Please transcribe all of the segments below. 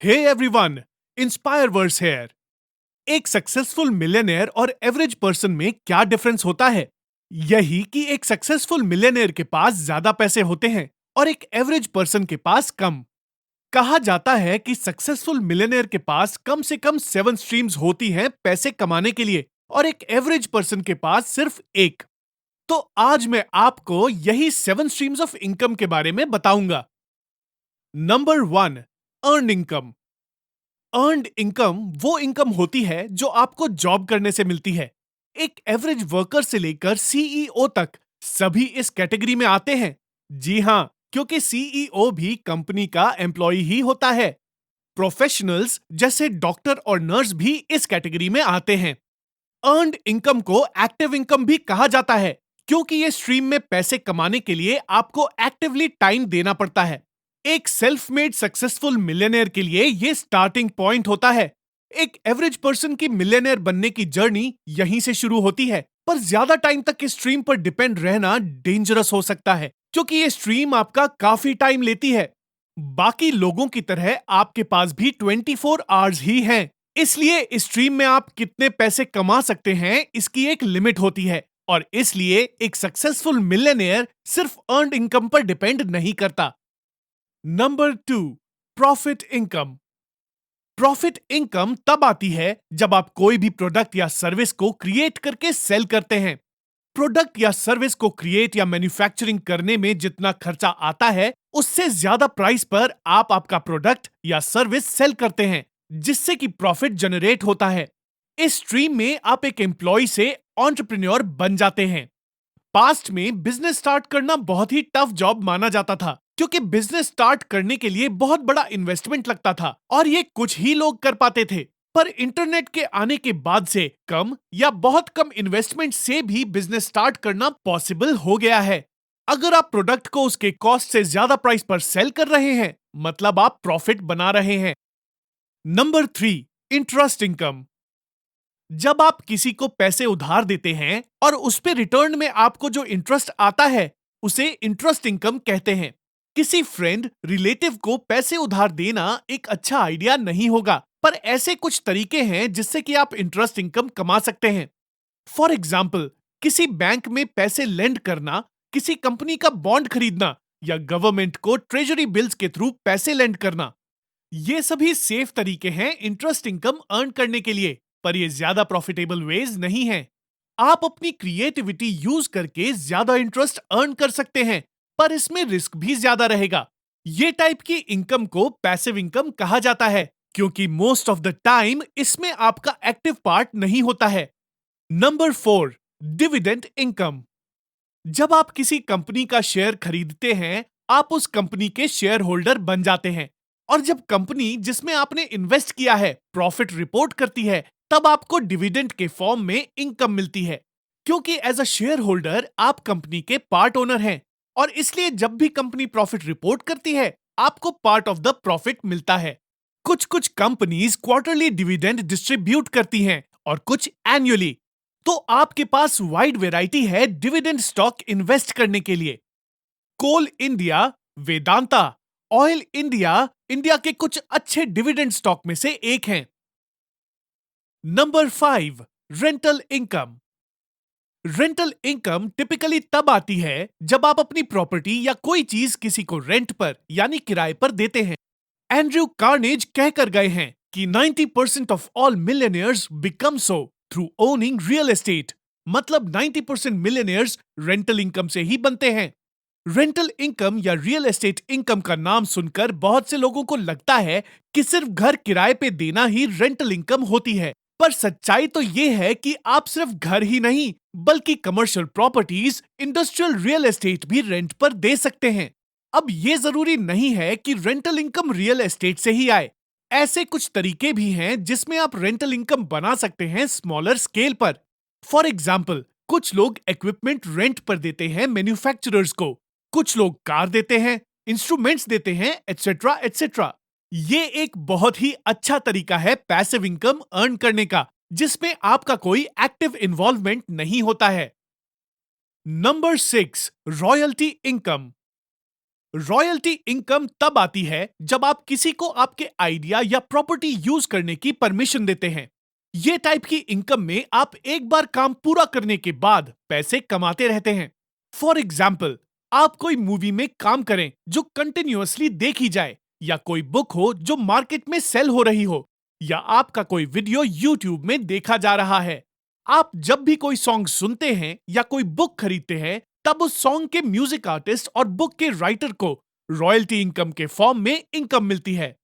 Hey everyone, inspire verse here. एक successful millionaire और average person में क्या डिफरेंस होता है? यही कि एक सक्सेसफुल मिलियनेयर के पास ज्यादा पैसे होते हैं और एक एवरेज पर्सन के पास कम। कहा जाता है कि सक्सेसफुल मिलियनेयर के पास कम से कम 7 स्ट्रीम्स होती हैं पैसे कमाने के लिए और एक एवरेज पर्सन के पास सिर्फ एक। तो आज मैं आपको यही 7 स्ट्रीम्स ऑफ इनकम के बारे में बताऊंगा। Number 1, earn income. Earned income वो इनकम होती है जो आपको जॉब करने से मिलती है। एक एवरेज वर्कर से लेकर सीईओ तक सभी इस कैटेगरी में आते हैं। जी हां, क्योंकि सीईओ भी कंपनी का एम्प्लॉय ही होता है। प्रोफेशनल्स जैसे डॉक्टर और नर्स भी इस कैटेगरी में आते हैं। अर्न्ड इनकम को एक्टिव इनकम भी कहा जाता है, क्योंकि ये स्ट्रीम में पैसे कमाने के लिए आपको एक्टिवली टाइम देना पड़ता है। एक सेल्फ मेड सक्सेसफुल मिलियनेयर के लिए ये स्टार्टिंग पॉइंट होता है। एक एवरेज पर्सन की मिलियनेयर बनने की जर्नी यहीं से शुरू होती है, पर ज्यादा टाइम तक इस स्ट्रीम पर डिपेंड रहना डेंजरस हो सकता है, क्योंकि ये स्ट्रीम आपका काफी टाइम लेती है। बाकी लोगों की तरह आपके पास भी 24 आवर्स ही हैं। इसलिए इस स्ट्रीम में आप कितने पैसे कमा सकते हैं, इसकी एक लिमिट होती है, और इसलिए एक सक्सेसफुल मिलियनेयर सिर्फ अर्न्ड इनकम पर डिपेंड नहीं करता। Number 2, profit income. Profit income तब आती है जब आप कोई भी प्रोडक्ट या सर्विस को क्रिएट करके सेल करते हैं। प्रोडक्ट या सर्विस को क्रिएट या मैन्युफैक्चरिंग करने में जितना खर्चा आता है, उससे ज्यादा प्राइस पर आप आपका प्रोडक्ट या सर्विस सेल करते हैं, जिससे कि प्रॉफिट जनरेट होता है। इस स्ट्रीम में आप एक एम्प्लॉय से एंटरप्रेन्योर बन जाते हैं। पास्ट में बिजनेस स्टार्ट करना बहुत ही टफ जॉब माना जाता था, क्योंकि बिजनेस स्टार्ट करने के लिए बहुत बड़ा इन्वेस्टमेंट लगता था और ये कुछ ही लोग कर पाते थे। पर इंटरनेट के आने के बाद से कम या बहुत कम इन्वेस्टमेंट से भी बिजनेस स्टार्ट करना पॉसिबल हो गया है। अगर आप प्रोडक्ट को उसके कॉस्ट से ज्यादा प्राइस पर सेल कर रहे हैं, मतलब आप प्रॉफिट बना रहे हैं। Number 3, interest income. जब आप किसी को पैसे उधार देते हैं और उस पे रिटर्न में आपको जो इंटरेस्ट आता है, उसे इंटरेस्ट इनकम कहते हैं। किसी फ्रेंड, रिलेटिव को पैसे उधार देना एक अच्छा आइडिया नहीं होगा, पर ऐसे कुछ तरीके हैं जिससे कि आप इंटरेस्ट इनकम कमा सकते हैं। फॉर एग्जाम्पल, किसी बैंक में पैसे लेंड करना, किसी कंपनी का बॉन्ड खरीदना या गवर्नमेंट को ट्रेजरी बिल्स के थ्रू पैसे लेंड करना। ये सभी सेफ तरीके हैं इंटरेस्ट इनकम अर्न करने के लिए, पर ये ज्यादा प्रॉफिटेबल वेज नहीं हैं। आप अपनी क्रिएटिविटी यूज करके ज्यादा इंटरेस्ट अर्न कर सकते हैं, पर इसमें रिस्क भी ज्यादा रहेगा। ये टाइप की इनकम को पैसिव इनकम कहा जाता है, क्योंकि मोस्ट ऑफ द टाइम इसमें आपका एक्टिव पार्ट नहीं होता है। Number 4, dividend income. जब आप किसी कंपनी का शेयर खरीदते हैं, आप उस कंपनी के शेयर होल्डर बन जाते हैं, और जब कंपनी जिसमें आपने इन्वेस्ट किया है प्रॉफिट रिपोर्ट करती है, तब आपको डिविडेंड के फॉर्म में इनकम मिलती है। क्योंकि एज अ शेयर होल्डर आप कंपनी के पार्ट ओनर हैं, और इसलिए जब भी कंपनी प्रॉफिट रिपोर्ट करती है, आपको पार्ट ऑफ द प्रॉफिट मिलता है। कुछ कुछ कंपनीज क्वार्टरली डिविडेंड डिस्ट्रीब्यूट करती हैं और कुछ एनुअली। तो आपके पास वाइड वैरायटी है डिविडेंड स्टॉक इन्वेस्ट करने के लिए। Coal India, Vedanta, oil India India के कुछ अच्छे डिविडेंड स्टॉक में से एक हैं। Number 5, rental income. Rental income typically तब आती है जब आप अपनी प्रॉपर्टी या कोई चीज किसी को रेंट पर यानी किराए पर देते हैं। एंड्रयू कार्नेज कहकर गए हैं कि 90% of all millionaires become so through owning real estate. मतलब 90% मिलियनियर्स रेंटल इनकम से ही बनते हैं। रेंटल इनकम या रियल एस्टेट इनकम का नाम सुनकर बहुत से लोगों को लगता है कि सिर्फ घर किराए पे देना ही रेंटल इनकम होती है, पर सच्चाई तो यह है कि आप सिर्फ घर ही नहीं, बल्कि commercial properties, industrial real estate भी रेंट पर दे सकते हैं। अब ये जरूरी नहीं है कि रेंटल इनकम रियल एस्टेट से ही आए। ऐसे कुछ तरीके भी हैं जिसमें आप रेंटल इनकम बना सकते हैं स्मॉलर स्केल पर। फॉर एग्जाम्पल, कुछ लोग इक्विपमेंट रेंट पर देते हैं मैन्युफैक्चरर्स को, कुछ लोग कार देते हैं, इंस्ट्रूमेंट्स देते हैं, एटसेट्रा एटसेट्रा। ये एक बहुत ही अच्छा तरीका है पैसिव इनकम अर्न करने का, जिसमें आपका कोई एक्टिव इन्वॉल्वमेंट नहीं होता है। Number 6, royalty income. Royalty income तब आती है जब आप किसी को आपके आइडिया या प्रॉपर्टी यूज करने की परमिशन देते हैं। ये टाइप की इनकम में आप एक बार काम पूरा करने के बाद पैसे कमाते रहते हैं। फॉर एग्जाम्पल, आप कोई मूवी में काम करें जो कंटिन्यूअसली देखी जाए, या कोई बुक हो जो मार्केट में सेल हो रही हो, या आपका कोई वीडियो यूट्यूब में देखा जा रहा है। आप जब भी कोई सॉन्ग सुनते हैं या कोई बुक खरीदते हैं, तब उस सॉन्ग के म्यूजिक आर्टिस्ट और बुक के राइटर को रॉयल्टी इनकम के फॉर्म में इनकम मिलती है।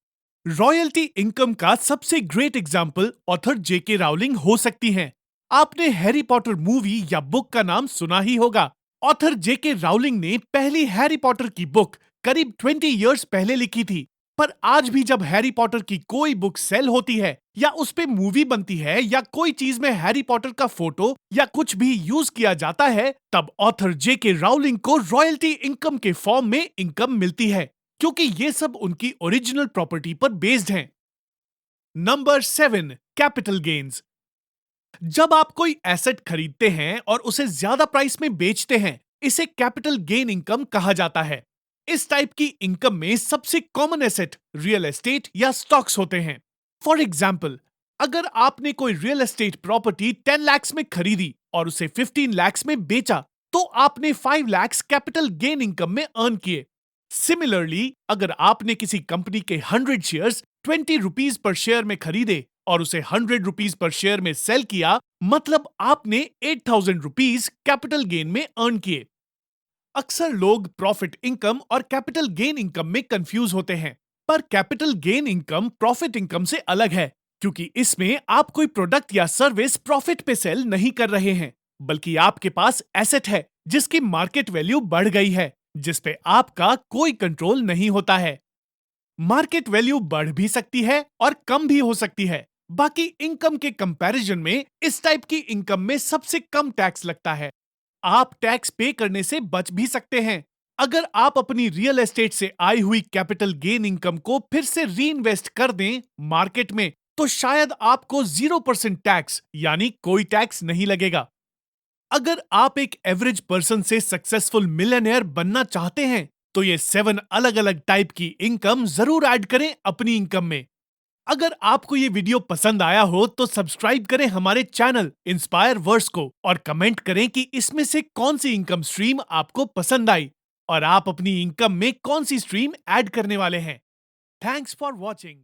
रॉयल्टी इनकम का सबसे ग्रेट एग्जाम्पल ऑथर जेके राउलिंग हो सकती हैं। आपने हैरी पॉटर मूवी या बुक का नाम सुना ही होगा। ऑथर जेके राउलिंग ने पहली हैरी पॉटर की बुक करीब 20 इयर्स पहले लिखी थी, पर आज भी जब हैरी पॉटर की कोई बुक सेल होती है, या उस पे मूवी बनती है, या कोई चीज में हैरी पॉटर का फोटो या कुछ भी यूज किया जाता है, तब ऑथर जेके राउलिंग को रॉयल्टी इनकम के फॉर्म में इनकम मिलती है, क्योंकि ये सब उनकी ओरिजिनल प्रॉपर्टी पर बेस्ड हैं। Number 7, capital gains. जब आप कोई एसेट खरीदते हैं और उसे ज्यादा प्राइस में बेचते हैं, इसे कैपिटल गेन इनकम कहा जाता है। इस टाइप की इनकम में सबसे कॉमन एसेट रियल एस्टेट या स्टॉक्स होते हैं। फॉर एग्जाम्पल, अगर आपने कोई रियल एस्टेट प्रॉपर्टी 10 लाख में खरीदी और उसे 15 लाख में बेचा, तो आपने 5 लाख कैपिटल गेन इनकम में अर्न किए। सिमिलरली, अगर आपने किसी कंपनी के 100 शेयर्स 20 रुपीज पर शेयर में खरीदे और उसे 100 रुपीज पर शेयर में सेल किया, मतलब आपने 8,000 रुपीज कैपिटल गेन में अर्न किए। अक्सर लोग प्रॉफिट इनकम और कैपिटल गेन इनकम में कंफ्यूज होते हैं, पर capital gain income profit income से अलग है, क्योंकि इसमें आप कोई प्रोडक्ट या सर्विस प्रॉफिट पे सेल नहीं कर रहे हैं, बल्कि आपके पास एसेट है जिसकी मार्केट वैल्यू बढ़ गई है, जिस पे आपका कोई कंट्रोल नहीं होता है। मार्केट वैल्यू बढ़ भी सकती है और कम भी हो सकती है। बाकी इनकम के कंपैरिजन में इस टाइप की इनकम में सबसे कम टैक्स लगता है। आप टैक्स पे करने से बच भी सकते हैं। अगर आप अपनी रियल एस्टेट से आई हुई कैपिटल गेन इनकम को फिर से री इन्वेस्ट कर दें मार्केट में, तो शायद आपको 0% टैक्स यानी कोई टैक्स नहीं लगेगा। अगर आप एक एवरेज पर्सन से सक्सेसफुल मिलियनेयर बनना चाहते हैं, तो ये 7 अलग अलग टाइप की इनकम जरूर ऐड करें अपनी इनकम में। अगर आपको ये वीडियो पसंद आया हो तो सब्सक्राइब करें हमारे चैनल इंस्पायर वर्स को, और कमेंट करें कि इसमें से कौन सी इनकम स्ट्रीम आपको पसंद आई और आप अपनी इनकम में कौन सी स्ट्रीम ऐड करने वाले हैं। Thanks for watching.